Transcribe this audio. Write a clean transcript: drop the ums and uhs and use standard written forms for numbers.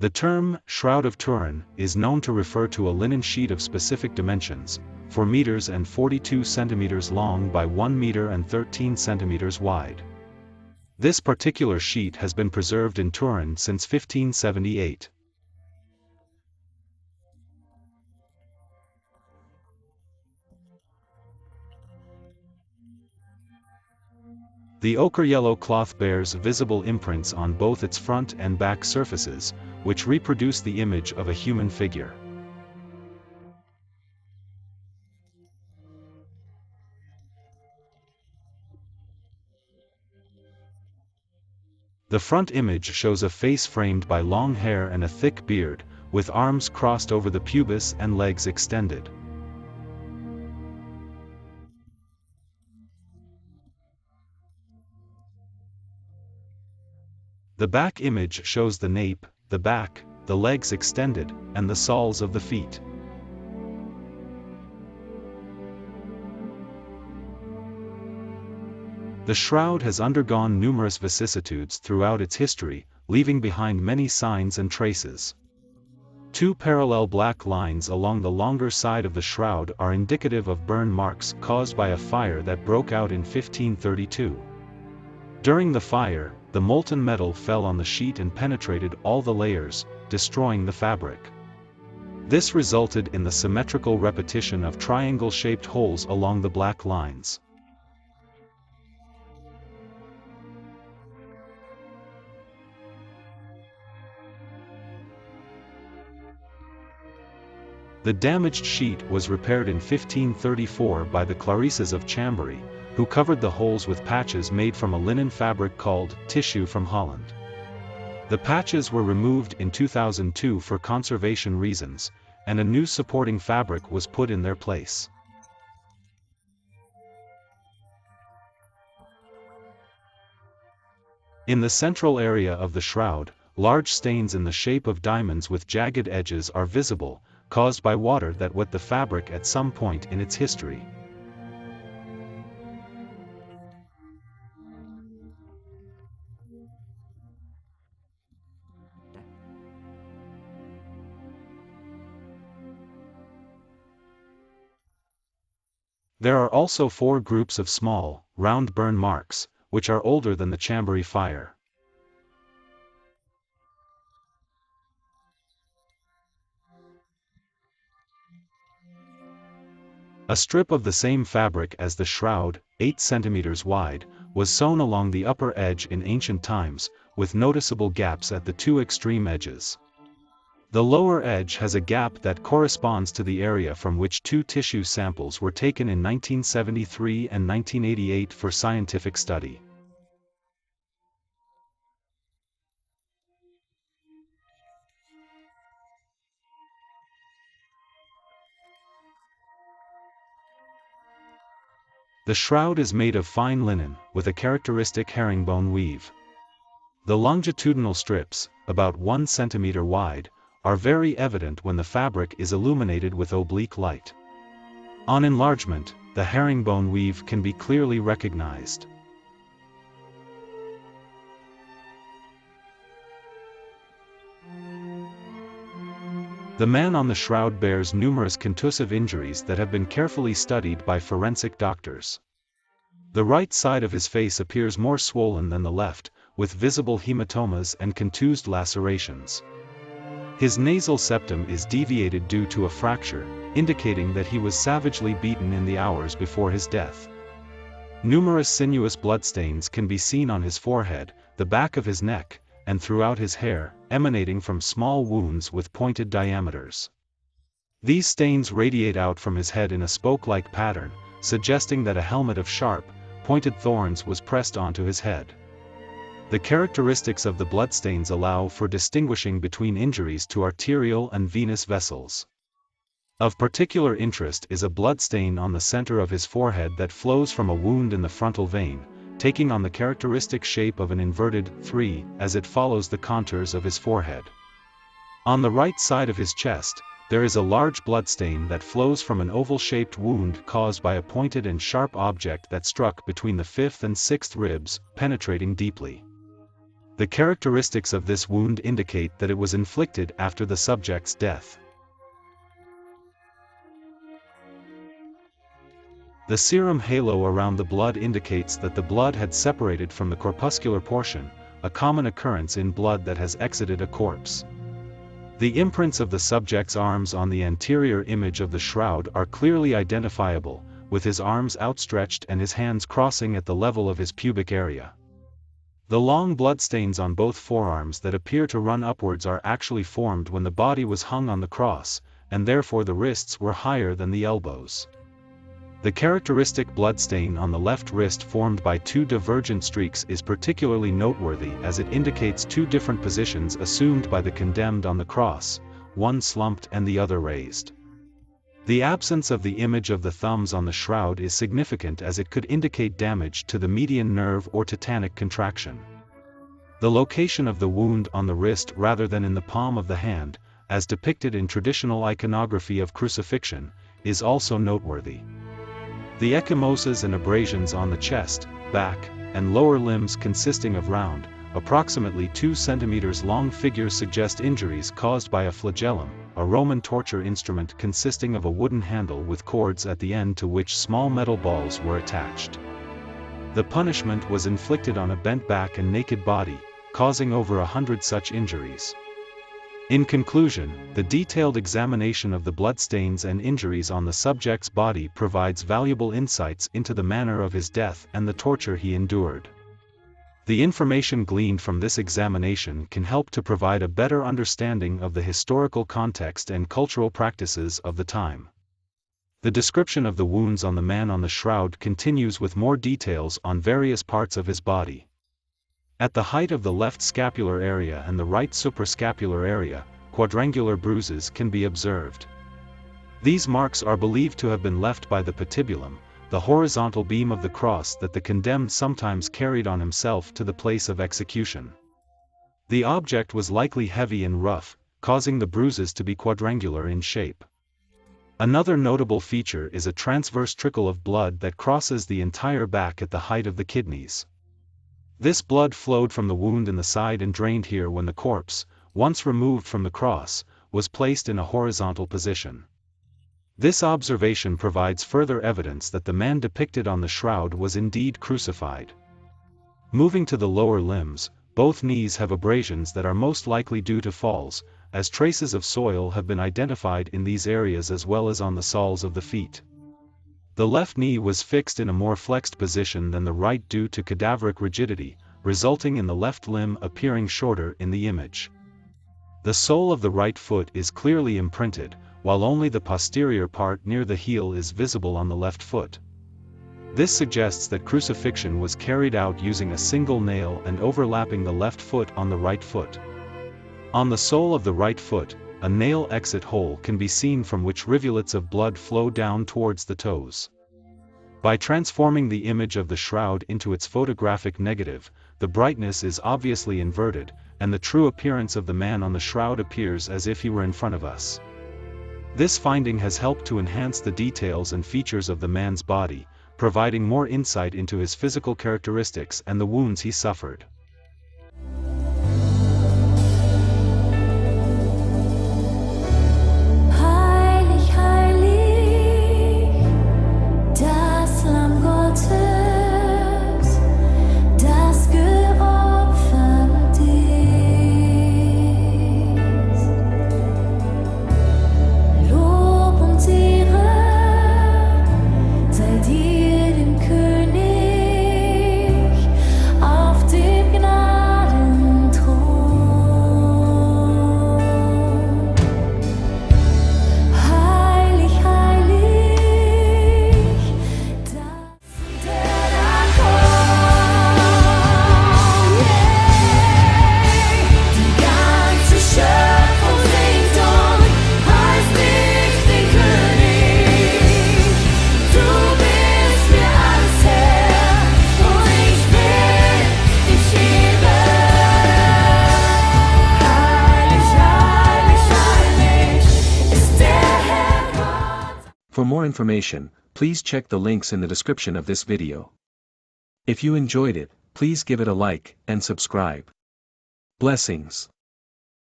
The term, Shroud of Turin, is known to refer to a linen sheet of specific dimensions, 4 meters and 42 centimeters long by 1 meter and 13 centimeters wide. This particular sheet has been preserved in Turin since 1578. The ochre-yellow cloth bears visible imprints on both its front and back surfaces, which reproduce the image of a human figure. The front image shows a face framed by long hair and a thick beard, with arms crossed over the pubis and legs extended. The back image shows the nape, the back, the legs extended, and the soles of the feet. The shroud has undergone numerous vicissitudes throughout its history, leaving behind many signs and traces. 2 parallel black lines along the longer side of the shroud are indicative of burn marks caused by a fire that broke out in 1532. During the fire, the molten metal fell on the sheet and penetrated all the layers, destroying the fabric. This resulted in the symmetrical repetition of triangle-shaped holes along the black lines. The damaged sheet was repaired in 1534 by the Clarisses of Chambéry, who covered the holes with patches made from a linen fabric called tissue from Holland. The patches were removed in 2002 for conservation reasons, and a new supporting fabric was put in their place. In the central area of the shroud, large stains in the shape of diamonds with jagged edges are visible, caused by water that wet the fabric at some point in its history. There are also 4 groups of small, round burn marks, which are older than the Chambéry fire. A strip of the same fabric as the shroud, 8 centimeters wide, was sewn along the upper edge in ancient times, with noticeable gaps at the 2 extreme edges. The lower edge has a gap that corresponds to the area from which 2 tissue samples were taken in 1973 and 1988 for scientific study. The shroud is made of fine linen, with a characteristic herringbone weave. The longitudinal strips, about 1 centimeter wide, are very evident when the fabric is illuminated with oblique light. On enlargement, the herringbone weave can be clearly recognized. The man on the shroud bears numerous contusive injuries that have been carefully studied by forensic doctors. The right side of his face appears more swollen than the left, with visible hematomas and contused lacerations. His nasal septum is deviated due to a fracture, indicating that he was savagely beaten in the hours before his death. Numerous sinuous bloodstains can be seen on his forehead, the back of his neck, and throughout his hair, emanating from small wounds with pointed diameters. These stains radiate out from his head in a spoke-like pattern, suggesting that a helmet of sharp, pointed thorns was pressed onto his head. The characteristics of the bloodstains allow for distinguishing between injuries to arterial and venous vessels. Of particular interest is a bloodstain on the center of his forehead that flows from a wound in the frontal vein, taking on the characteristic shape of an inverted 3 as it follows the contours of his forehead. On the right side of his chest, there is a large bloodstain that flows from an oval-shaped wound caused by a pointed and sharp object that struck between the 5th and 6th ribs, penetrating deeply. The characteristics of this wound indicate that it was inflicted after the subject's death. The serum halo around the blood indicates that the blood had separated from the corpuscular portion, a common occurrence in blood that has exited a corpse. The imprints of the subject's arms on the anterior image of the shroud are clearly identifiable, with his arms outstretched and his hands crossing at the level of his pubic area. The long bloodstains on both forearms that appear to run upwards are actually formed when the body was hung on the cross, and therefore the wrists were higher than the elbows. The characteristic bloodstain on the left wrist formed by two divergent streaks is particularly noteworthy as it indicates two different positions assumed by the condemned on the cross, one slumped and the other raised. The absence of the image of the thumbs on the shroud is significant as it could indicate damage to the median nerve or tetanic contraction. The location of the wound on the wrist rather than in the palm of the hand, as depicted in traditional iconography of crucifixion, is also noteworthy. The ecchymoses and abrasions on the chest, back, and lower limbs consisting of round, approximately 2 cm long figures suggest injuries caused by a flagellum, a Roman torture instrument consisting of a wooden handle with cords at the end to which small metal balls were attached. The punishment was inflicted on a bent back and naked body, causing over 100 such injuries. In conclusion, the detailed examination of the bloodstains and injuries on the subject's body provides valuable insights into the manner of his death and the torture he endured. The information gleaned from this examination can help to provide a better understanding of the historical context and cultural practices of the time. The description of the wounds on the man on the shroud continues with more details on various parts of his body. At the height of the left scapular area and the right suprascapular area, quadrangular bruises can be observed. These marks are believed to have been left by the patibulum, the horizontal beam of the cross that the condemned sometimes carried on himself to the place of execution. The object was likely heavy and rough, causing the bruises to be quadrangular in shape. Another notable feature is a transverse trickle of blood that crosses the entire back at the height of the kidneys. This blood flowed from the wound in the side and drained here when the corpse, once removed from the cross, was placed in a horizontal position. This observation provides further evidence that the man depicted on the shroud was indeed crucified. Moving to the lower limbs, both knees have abrasions that are most likely due to falls, as traces of soil have been identified in these areas as well as on the soles of the feet. The left knee was fixed in a more flexed position than the right due to cadaveric rigidity, resulting in the left limb appearing shorter in the image. The sole of the right foot is clearly imprinted, while only the posterior part near the heel is visible on the left foot. This suggests that crucifixion was carried out using a single nail and overlapping the left foot on the right foot. On the sole of the right foot, a nail exit hole can be seen from which rivulets of blood flow down towards the toes. By transforming the image of the shroud into its photographic negative, the brightness is obviously inverted, and the true appearance of the man on the shroud appears as if he were in front of us. This finding has helped to enhance the details and features of the man's body, providing more insight into his physical characteristics and the wounds he suffered. For more information, please check the links in the description of this video. If you enjoyed it, please give it a like and subscribe. Blessings.